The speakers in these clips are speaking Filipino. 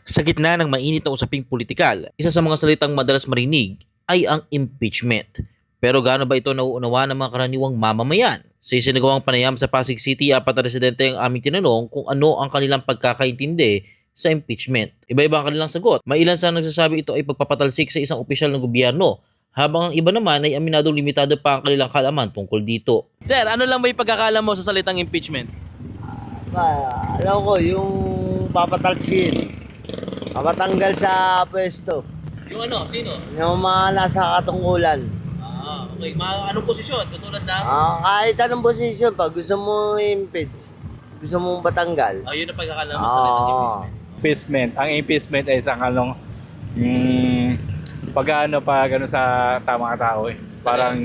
Sa gitna ng mainit na usaping politikal, isa sa mga salitang madalas marinig ay ang impeachment. Pero gaano ba ito nauunawa ng mga karaniwang mamamayan? Sa isinagawang panayam sa Pasig City, apat na residente ang aming tinanong kung ano ang kanilang pagkakaintindi sa impeachment. Iba-iba ang kanilang sagot. May ilan sa nagsasabi ito ay pagpapatalsik sa isang opisyal ng gobyerno, habang ang iba naman ay aminadong limitado pa ang kanilang kaalaman tungkol dito. Sir, ano lang ba yung pagkakaalam mo sa salitang impeachment? Alam ko, yung papatalsin, papatanggal sa pwesto, Yung ano, sino? yung mga nasa katungkulan. Okay. Anong posisyon? Katulad na? Kahit anong posisyon pa, gusto mo impeach, gusto mong patanggal. Yun ang pagkakaalam mo sa salitang impeachment. Impeachment. Ang impeachment ay isang pag-ano sa tamang tao eh. Parang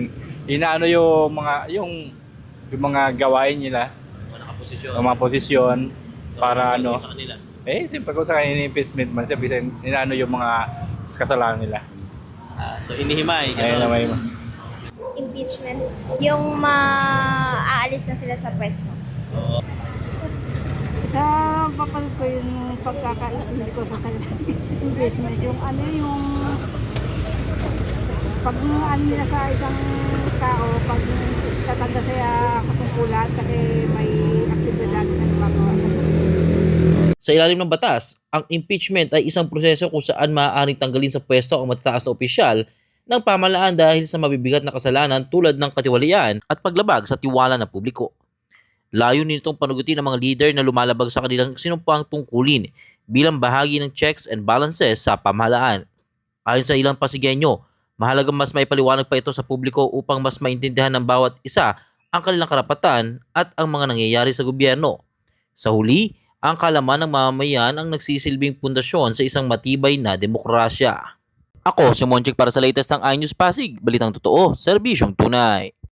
inaano yung mga gawain nila, Nakaposisyon. yung mga posisyon para Sa ano. kanila. Siyempre kung sa kanila impeachment man, siyempre inaano yung mga kasalanan nila. So inihimay. Ayun na may Impeachment, yung maaalis na sila sa pwesto. Sa papal ko yung pagkakaintindi ko sa investment, yung ano yung pag ano nila sa isang tao, pag tatanda sa katungkulan kasi may aktibidad sa ginagawa. Sa ilalim ng batas, ang impeachment ay isang proseso kung saan maaaring tanggalin sa pwesto ang matataas na opisyal ng pamahalaan dahil sa mabibigat na kasalanan tulad ng katiwalian at paglabag sa tiwala ng publiko. Layunin nitong panugutin ang mga leader na lumalabag sa kanilang sinumpang tungkulin bilang bahagi ng checks and balances sa pamahalaan. Ayon sa ilang Pasigueño, mahalagang mas maipaliwanag pa ito sa publiko upang mas maintindihan ng bawat isa ang kanilang karapatan at ang mga nangyayari sa gobyerno. Sa huli, ang kaalaman ng mamamayan ang nagsisilbing pundasyon sa isang matibay na demokrasya. Ako si Monchik para sa latest ng iNews Pasig, balitang totoo, serbisyong tunay.